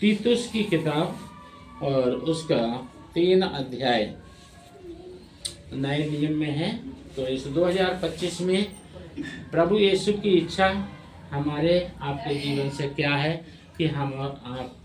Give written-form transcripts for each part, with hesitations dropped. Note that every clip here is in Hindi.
तीतुस की किताब और उसका 3 अध्याय नए नियम में है। तो इस 2025 में प्रभु यीशु की इच्छा हमारे आपके जीवन से क्या है कि हम आप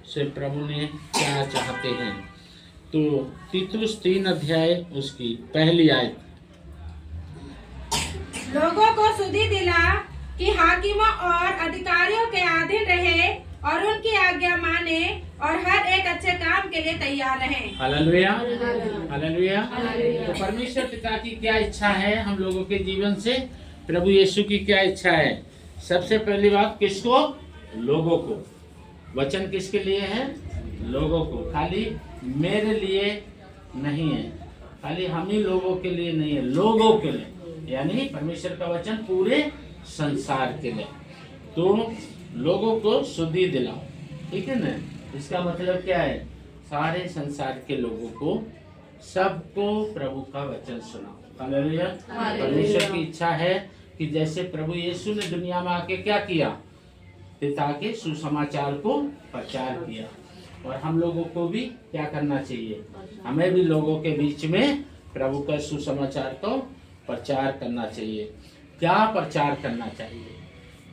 से प्रभु ने क्या चाहते हैं। तो तीतुस 3 अध्याय उसकी पहली आयत। लोगों को सुधि दिला कि हाकिमों और अधिकारियों के अधीन रहे और उनकी आज्ञा माने और हर एक अच्छे काम के लिए तैयार रहें। Hallelujah, hallelujah. तो परमेश्वर पिता की क्या इच्छा है हम लोगों के जीवन से, प्रभु यीशु की क्या इच्छा है। सबसे पहली बात किसको? लोगों को। वचन किसके लिए है? लोगों को। खाली मेरे लिए नहीं है, खाली हम ही लोगों के लिए नहीं है, लोगों के लिए, यानी परमेश्वर का वचन पूरे संसार के लिए। तो लोगों को शुद्धि दिलाओ, ठीक है ना। इसका मतलब क्या है? सारे संसार के लोगों को, सबको प्रभु का वचन सुनाओ। हालेलुया। परमेश्वर की इच्छा है कि जैसे प्रभु यीशु ने दुनिया में आके क्या किया, पिता के सुसमाचार को प्रचार किया, और हम लोगों को भी क्या करना चाहिए, हमें भी लोगों के बीच में प्रभु का सुसमाचार को प्रचार करना चाहिए। क्या प्रचार करना चाहिए?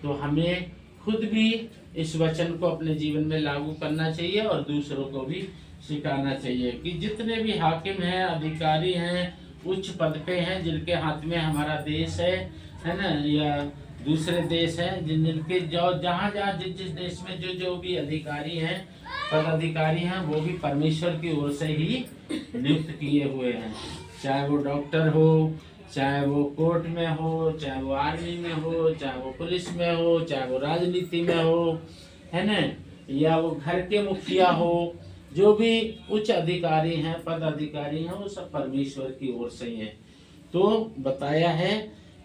तो हमें खुद भी इस वचन को अपने जीवन में लागू करना चाहिए और दूसरों को भी सिखाना चाहिए कि जितने भी हाकिम हैं, अधिकारी हैं, उच्च पद पे हैं, जिनके हाथ में हमारा देश है ना, या दूसरे देश हैं, जिनके जो जहाँ जिस देश में जो भी अधिकारी हैं, पदाधिकारी हैं, वो भी परमेश्वर की ओर से ही नियुक्त किए हुए हैं। चाहे वो डॉक्टर हो, चाहे वो कोर्ट में हो, चाहे वो आर्मी में हो, चाहे वो पुलिस में हो, चाहे वो राजनीति में हो, है ना, या वो घर के मुखिया हो, जो भी उच्च अधिकारी हैं, पद अधिकारी हैं, वो सब परमेश्वर की ओर से ही हैं। तो बताया है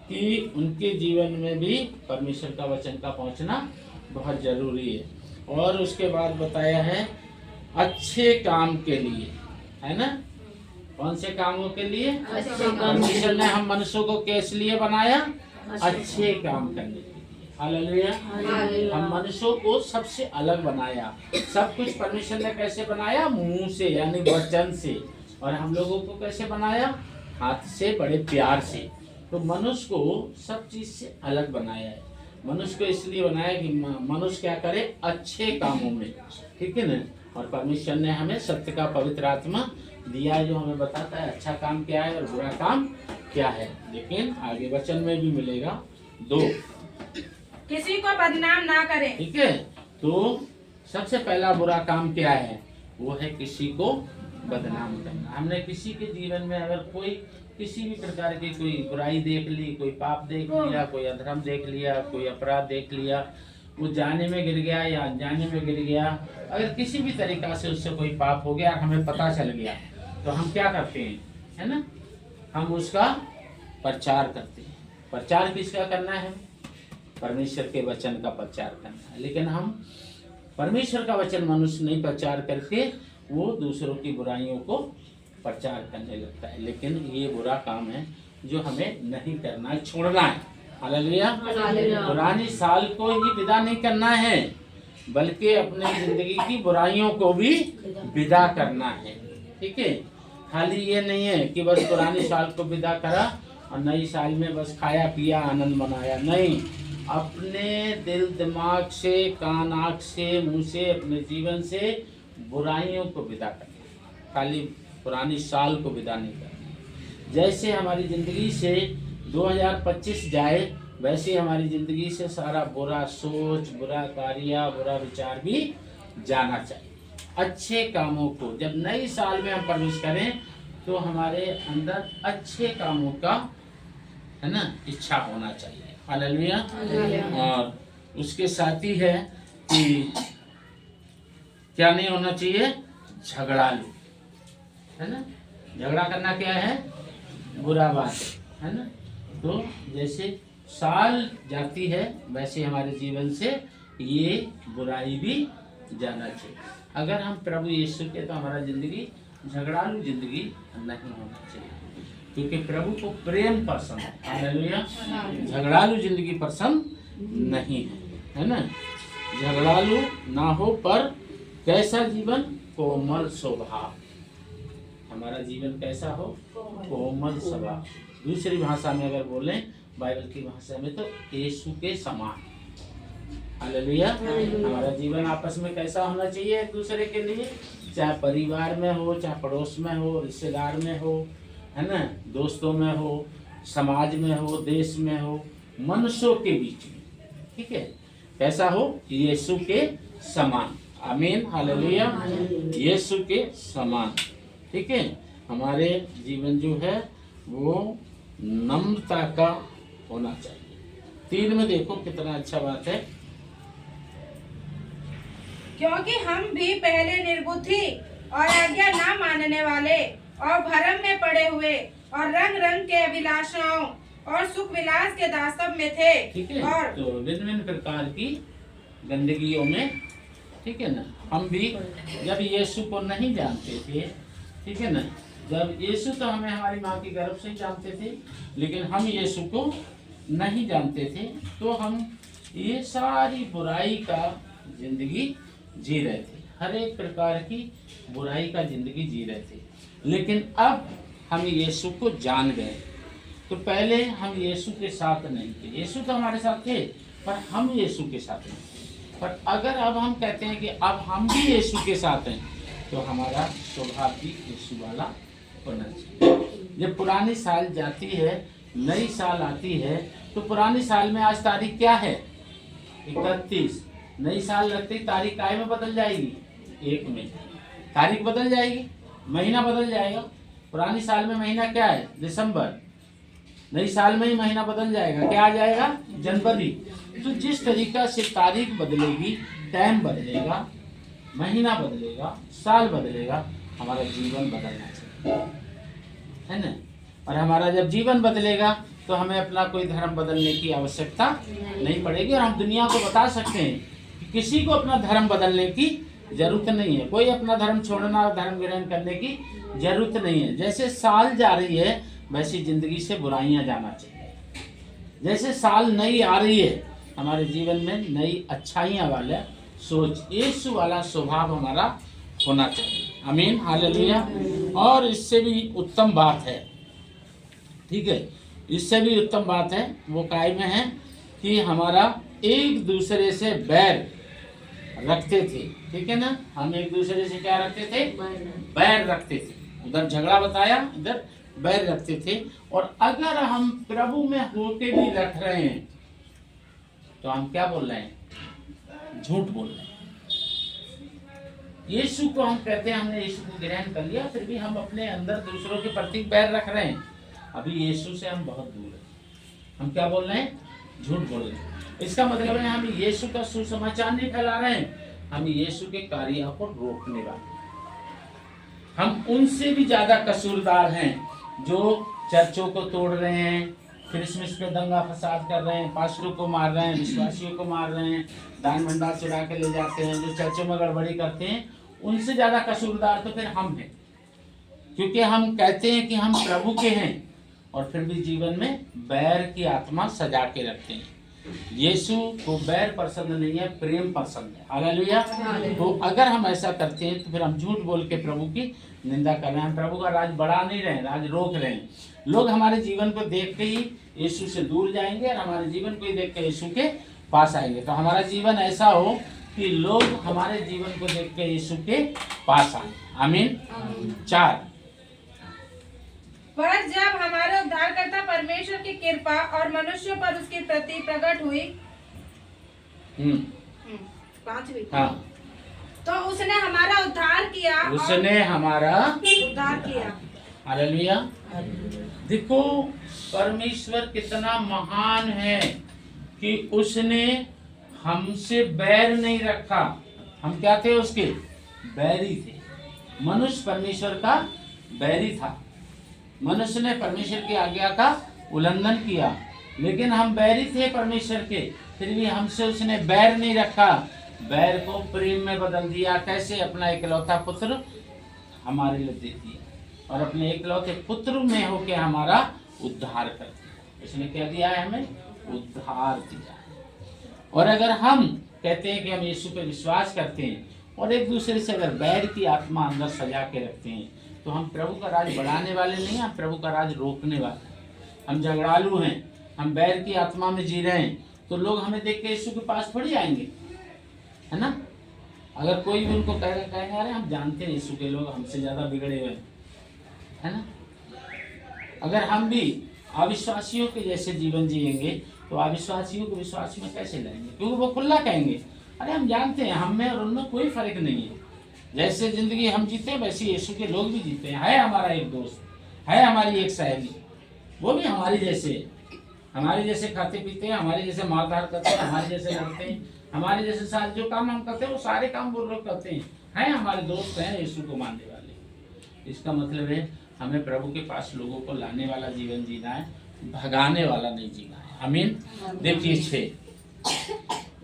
कि उनके जीवन में भी परमेश्वर का वचन का पहुंचना बहुत जरूरी है। और उसके बाद बताया है अच्छे काम के लिए, है ना। कौन से कामों के लिए? परमेश्वर ने हम मनुष्यों को किस लिए बनाया? अच्छे काम करने के लिए। हालेलुया। हम मनुष्यों को सबसे अलग बनाया। सब कुछ परमेश्वर ने कैसे बनाया? मुंह से, यानी वचन से। और हम लोगों को कैसे बनाया? हाथ से, बड़े प्यार से। तो मनुष्य को सब चीज से अलग बनाया है। मनुष्य को इसलिए बनाया कि मनुष्य क्या करे? अच्छे कामों में, ठीक है ना। और परमेश्वर ने हमें सत्य का पवित्र आत्मा दिया है, जो हमें बताता है अच्छा काम क्या है और बुरा काम क्या है। लेकिन आगे वचन में भी मिलेगा 2, किसी को बदनाम ना करें, ठीक है। तो सबसे पहला बुरा काम क्या है? वो है किसी को बदनाम करना। हमने किसी के जीवन में अगर कोई किसी भी प्रकार की कोई बुराई देख ली, कोई पाप देख लिया, कोई अधर्म देख लिया, कोई अपराध देख लिया, वो जाने में गिर गया या अनजाने में गिर गया, अगर किसी भी तरीका से उससे कोई पाप हो गया और हमें पता चल गया, तो हम क्या करते हैं, है ना, हम उसका प्रचार करते हैं। प्रचार किसका करना है? परमेश्वर के वचन का प्रचार करना है। लेकिन हम परमेश्वर का वचन मनुष्य नहीं प्रचार करके वो दूसरों की बुराइयों को प्रचार करने लगता है। लेकिन ये बुरा काम है जो हमें नहीं करना है, छोड़ना है। हालेलुया। पुरानी साल को ही विदा नहीं करना है, बल्कि अपने जिंदगी की बुराइयों को भी विदा करना है, ठीक है। खाली ये नहीं है कि बस पुरानी साल को विदा करा और नई साल में बस खाया पिया आनंद मनाया, नहीं। अपने दिल दिमाग से, कान आँख से, मुंह से, अपने जीवन से बुराइयों को विदा करना, खाली पुरानी साल को विदा नहीं करना। जैसे हमारी ज़िंदगी से 2025 जाए, वैसे हमारी ज़िंदगी से सारा बुरा सोच, बुरा कार्य, बुरा विचार भी जाना चाहिए। अच्छे कामों को जब नई साल में हम प्रवेश करें तो हमारे अंदर अच्छे कामों का, है ना, इच्छा होना चाहिए। हालेलुया। और उसके साथ ही है कि क्या नहीं होना चाहिए? झगड़ालू, है ना। झगड़ा करना क्या है? बुरा बात है ना। तो जैसे साल जाती है वैसे हमारे जीवन से ये बुराई भी जाना चाहिए। अगर हम प्रभु यीशु के, तो हमारा जिंदगी झगड़ालू जिंदगी नहीं होना चाहिए, क्योंकि प्रभु को प्रेम पसंद है। हालेलुया। झगड़ालू जिंदगी पसंद नहीं है, है ना। झगड़ालू ना हो पर कैसा जीवन? कोमल स्वभाव। हमारा जीवन कैसा हो? कोमल स्वभाव। दूसरी भाषा में अगर बोलें, बाइबल की भाषा में, तो यीशु के समान। हालेलुया। हमारा जीवन आपस में कैसा होना चाहिए एक दूसरे के लिए? चाहे परिवार में हो, चाहे पड़ोस में हो, रिश्तेदार में हो, है ना, दोस्तों में हो, समाज में हो, देश में हो, मनुष्यों के बीच में। ठीक है, कैसा हो? यीशु के समान। आमीन, हालेलुया। यीशु के समान। ठीक है, हमारे जीवन जो है वो नम्रता का होना चाहिए। 3 में देखो कितना अच्छा बात है। क्योंकि हम भी पहले निर्बुद्धि और आज्ञा ना मानने वाले और भरम में पड़े हुए और रंग रंग के अभिलाषाओं और सुख विलास के दास्तव में थे। ठीक है, और तो भिन्न भिन्न प्रकार की गंदगियों में, ठीक है ना, हम भी जब यीशु को नहीं जानते थे, ठीक है ना, जब यीशु तो हमें हमारी माँ की गर्भ से ही जानते थे, लेकिन हम यीशु को नहीं जानते थे, तो हम ये सारी बुराई का जिंदगी जी रहे थे, हर एक प्रकार की बुराई का जिंदगी जी रहे थे। लेकिन अब हम यीशु को जान गए। तो पहले हम यीशु के साथ नहीं थे, यीशु तो हमारे साथ थे, पर हम यीशु के साथ नहीं थे। पर अगर अब हम कहते हैं कि अब हम भी यीशु के साथ हैं, तो हमारा स्वभाव भी यीशु वाला होना चाहिए। जब पुरानी साल जाती है, नई साल आती है, तो पुरानी साल में आज तारीख क्या है? 31। नई साल लगते ही तारीख काय में बदल जाएगी? 1 में तारीख बदल जाएगी, महीना बदल जाएगा। पुरानी साल में महीना क्या है? दिसंबर। नई साल में ही महीना बदल जाएगा, क्या आ जाएगा? जनवरी। तो जिस तरीका से तारीख बदलेगी, टाइम बदलेगा, महीना बदलेगा, साल बदलेगा, हमारा जीवन बदलना चाहिए, है ना। और हमारा जब जीवन बदलेगा तो हमें अपना कोई धर्म बदलने की आवश्यकता नहीं पड़ेगी। और हम दुनिया को बता सकते हैं कि किसी को अपना धर्म बदलने की जरूरत नहीं है, कोई अपना धर्म छोड़ना और धर्म ग्रहण करने की जरूरत नहीं है। जैसे साल जा रही है, वैसी जिंदगी से बुराइयां जाना चाहिए। जैसे साल नई आ रही है, हमारे जीवन में नई अच्छाइयां वाला सोच, यीशु वाला स्वभाव हमारा होना चाहिए। आमीन, हालेलुया। और इससे भी उत्तम बात है, ठीक है, इससे भी उत्तम बात है, वो काय में है कि हमारा एक दूसरे से बैर रखते थे। ठीक है ना, हम एक दूसरे से क्या रखते थे? बैर रखते थे। उधर झगड़ा बताया, इधर बैर रखते थे। और अगर हम प्रभु में होके भी रख रहे हैं, तो हम क्या बोल रहे हैं? झूठ बोल रहे हैं। यीशु को हम कहते हैं हमने यीशु को ग्रहण कर लिया, फिर भी हम अपने अंदर दूसरों के प्रति बैर रख रहे हैं। अभी यीशु से हम बहुत दूर हैं। हम क्या बोल रहे हैं? झूठ बोल रहे हैं। इसका मतलब है हम यीशु का सुसमाचार नहीं फैला रहे हैं, हम यीशु के कार्यों को रोकने वाले। हम उनसे भी ज्यादा कसूरदार हैं जो चर्चों को तोड़ रहे हैं, क्रिसमस पे दंगा फसाद कर रहे हैं, पास्टरों को मार रहे हैं, विश्वासियों को मार रहे हैं, दान भंडार चुरा के ले जाते हैं, जो चर्चों में गड़बड़ी करते हैं, उनसे ज्यादा कसूरदार तो फिर हम हैं। क्योंकि हम कहते हैं कि हम प्रभु के हैं और फिर भी जीवन में बैर की आत्मा सजा के रखते हैं। यीशु को बैर पसंद नहीं है, प्रेम पसंद है। हालेलुया। तो अगर हम ऐसा करते हैं तो फिर हम झूठ बोल के प्रभु की निंदा कर रहे हैं, प्रभु का राज बढ़ा नहीं रहे हैं, राज रोक रहे हैं। लोग हमारे जीवन को देख के ही यीशु से दूर जाएंगे और हमारे जीवन को ही देख के यीशु के पास आएंगे। तो हमारा जीवन ऐसा हो कि लोग हमारे जीवन को देख के यीशु के पास आए। आमीन। 4, पर जब हमारे उद्धारकर्ता परमेश्वर की कृपा और मनुष्यों पर उसकी प्रति प्रकट हुई, 5वीं, हाँ, तो उसने हमारा उद्धार किया, उसने हमारा उद्धार किया। हालेलुया। देखो परमेश्वर कितना महान है कि उसने हमसे बैर नहीं रखा। हम क्या थे? उसके बैरी थे। मनुष्य परमेश्वर का बैरी था। मनुष्य ने परमेश्वर की आज्ञा का उल्लंघन किया, लेकिन हम बैरी थे परमेश्वर के, फिर भी हमसे उसने बैर नहीं रखा, बैर को प्रेम में बदल दिया। कैसे? अपना इकलौता पुत्र हमारे लिए दे दिया और अपने इकलौते पुत्र में होके हमारा उद्धार कर दिया। उसने क्या दिया है? हमें उद्धार दिया। और अगर हम कहते हैं कि हम यीशु पे विश्वास करते हैं और एक दूसरे से अगर बैर की आत्मा अंदर सजा के रखते हैं तो हम प्रभु का राज बढ़ाने वाले नहीं हैं, प्रभु का राज रोकने वाले हैं। हम झगड़ालू हैं, हम बैर की आत्मा में जी रहे हैं, तो लोग हमें देख के यीशु के पास थोड़ी आएंगे, है ना। अगर कोई भी उनको कहेंगे अरे हम जानते हैं यीशु के लोग हमसे ज़्यादा बिगड़े हुए हैं, है ना। अगर हम भी अविश्वासियों के जैसे जीवन जिएंगे तो अविश्वासियों को विश्वास में कैसे लाएंगे, क्योंकि वो खुला कहेंगे अरे हम जानते हैं हम में और उनमें कोई फर्क नहीं है, जैसे जिंदगी हम जीते हैं वैसे यीशु के लोग भी जीते हैं। है हमारा एक दोस्त, है हमारी एक सहेली, वो भी हमारे जैसे खाते पीते हैं, हमारे जैसे मारधार करते हैं, हमारे जैसे लड़ते हैं, हमारे जैसे सारे जो काम हम करते हैं वो सारे काम वो लोग करते हैं, हमारे दोस्त हैं यीशु को मानने वाले। इसका मतलब है हमें प्रभु के पास लोगों को लाने वाला जीवन जीना है, भगाने वाला नहीं जीना है। आमीन। देखिए 6,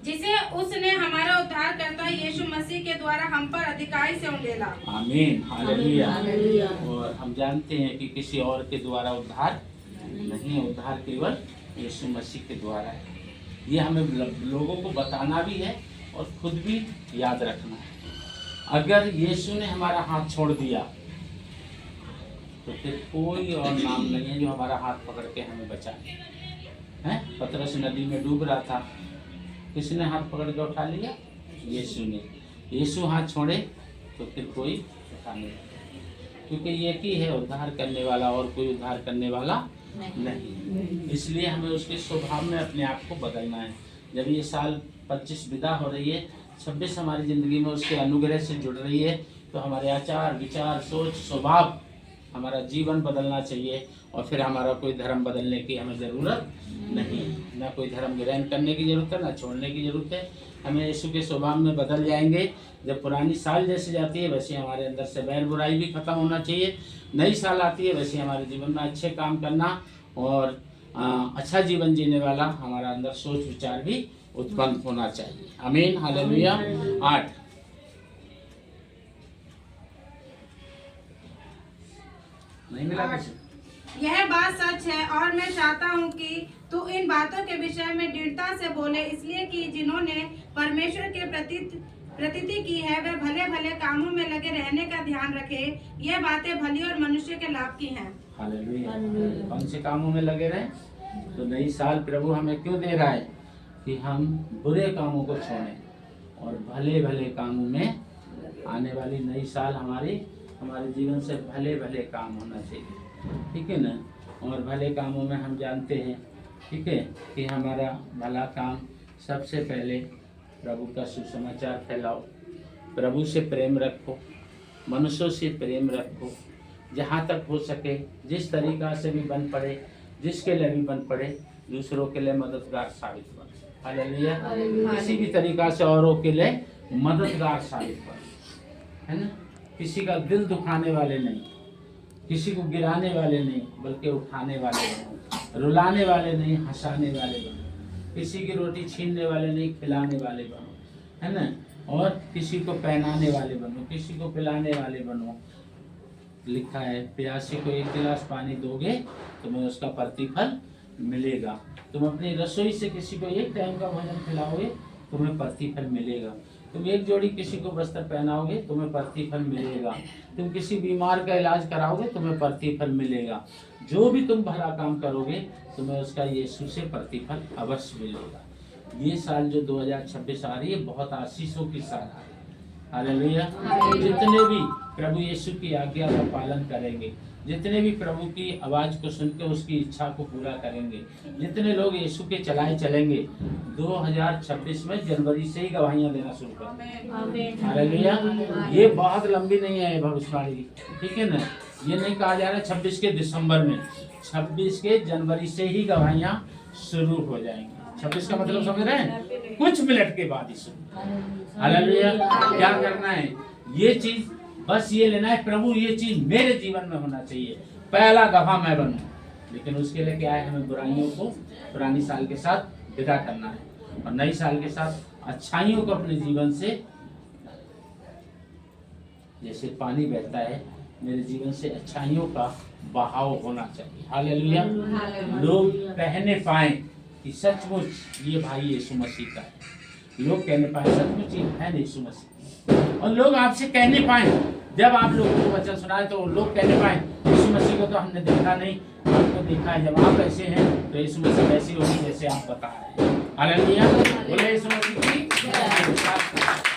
जिसे उसने हमारा उद्धारकर्ता यीशु मसीह के द्वारा हम पर अधिकारी से उंडेला। आमीन, हालेलुया। और हम जानते हैं कि किसी और के द्वारा उद्धार नहीं है, उद्धार केवल यीशु मसीह के द्वारा है। ये हमें लोगों को बताना भी है और खुद भी याद रखना है। अगर यीशु ने हमारा हाथ छोड़ दिया तो फिर कोई और नाम नहीं है जो हमारा हाथ पकड़ के हमें बचाए। हैं, पतरस नदी में डूब रहा था, किसने हाथ पकड़ के उठा लिया? यीशु ने। यीशु हाथ छोड़े तो फिर कोई उठा नहीं, क्योंकि एक ही है उद्धार करने वाला और कोई उद्धार करने वाला नहीं। इसलिए हमें उसके स्वभाव में अपने आप को बदलना है। जब ये साल 25 विदा हो रही है, 26 हमारी ज़िंदगी में उसके अनुग्रह से जुड़ रही है, तो हमारे आचार विचार सोच स्वभाव हमारा जीवन बदलना चाहिए। और फिर हमारा कोई धर्म बदलने की हमें ज़रूरत नहीं, ना कोई धर्म ग्रहण करने की ज़रूरत है, ना छोड़ने की ज़रूरत है। हमें यीशु के स्वभाव में बदल जाएंगे। जब पुरानी साल जैसे जाती है वैसे हमारे अंदर से बैर बुराई भी खत्म होना चाहिए। नई साल आती है वैसे हमारे जीवन में अच्छे काम करना और अच्छा जीवन जीने वाला हमारा अंदर सोच विचार भी उत्पन्न होना चाहिए। आमीन, हालेलुया। 8, नहीं मिला किसी? यह बात सच है और मैं चाहता हूँ कि तू इन बातों के विषय में दृढ़ता से बोले, इसलिए कि जिन्होंने परमेश्वर के प्रतीति की है वे भले भले कामों में लगे रहने का ध्यान रखे। यह बातें भली और मनुष्य के लाभ की हैं। हालेलुया। कौन से कामों में लगे रहें? तो नई साल प्रभु हमें क्यों दे रहा है कि हम बुरे कामों को छोड़ें और भले भले कामों में। आने वाली नई साल हमारे जीवन से भले भले काम होना चाहिए, ठीक है ना। और भले कामों में हम जानते हैं, ठीक है, कि हमारा भला काम सबसे पहले प्रभु का सुसमाचार फैलाओ, प्रभु से प्रेम रखो, मनुष्यों से प्रेम रखो, जहाँ तक हो सके जिस तरीक़ा से भी बन पड़े, जिसके लिए भी बन पड़े, दूसरों के लिए मददगार साबित बनो। हालेलुया। किसी भी तरीक़ा से औरों के लिए मददगार साबित बनो, है ना। किसी का दिल दुखाने वाले नहीं, किसी को गिराने वाले नहीं, बल्कि उठाने वाले बनो, रुलाने वाले नहीं, हंसाने वाले बनो, किसी की रोटी छीनने वाले नहीं, खिलाने वाले बनो, है ना। और किसी को पहनाने वाले बनो, किसी को पिलाने वाले बनो। लिखा है प्यासे को 1 गिलास पानी दोगे तुम्हें उसका प्रतिफल मिलेगा। तुम अपनी रसोई से किसी को 1 टाइम का भोजन खिलाओगे तुम्हें प्रतिफल मिलेगा। तुम 1 जोड़ी किसी को वस्त्र पहनाओगे तुम्हें प्रतिफल मिलेगा। तुम किसी बीमार का इलाज कराओगे तुम्हें प्रतिफल मिलेगा। जो भी तुम भला काम करोगे तुम्हें उसका यीशु से प्रतिफल अवश्य मिलेगा। ये साल जो 2026 आ रही है बहुत आशीषों की साल आ रही है। हालेलुया। जितने भी प्रभु यीशु की आज्ञा का पालन करेंगे, जितने भी प्रभु की आवाज़ को सुनकर उसकी इच्छा को पूरा करेंगे, जितने लोग यीशु के चलाए चलेंगे, 2026 में जनवरी से ही गवाहियाँ देना शुरू करेंगे। हालेलुया। ये बहुत लंबी नहीं है भविष्यवाणी, ठीक है ना। ये नहीं कहा जा रहा 26 के दिसंबर में, 26 के जनवरी से ही गवाहियाँ शुरू हो जाएंगी। 26 का मतलब समझ रहे हैं? कुछ मिनट के बाद ही शुरू। हालेलुया। क्या करना है? ये चीज बस ये लेना है, प्रभु ये चीज मेरे जीवन में होना चाहिए, पहला गवाह मैं बनूं। लेकिन उसके लिए क्या है? हमें बुराइयों को पुरानी साल के साथ विदा करना है और नई साल के साथ अच्छाइयों को अपने जीवन से, जैसे पानी बहता है मेरे जीवन से अच्छाइयों का बहाव होना चाहिए। हालेलुया। लोग पहने पाए कि सचमुच ये भाई यीशु मसीह का है, लोग कहने पाए सचमुच ये है नहीं यीशु मसीह, और लोग आपसे कहने पाए, जब आप लोगों को वचन सुनाए तो लोग कहने पाए यीशु मसीह को तो हमने देखा नहीं, आपको देखा है। जब आप ऐसे हैं तो यीशु मसीह वैसे होगी जैसे आप बता रहे हैं। हालेलुया, बोले यीशु मसीह की जय।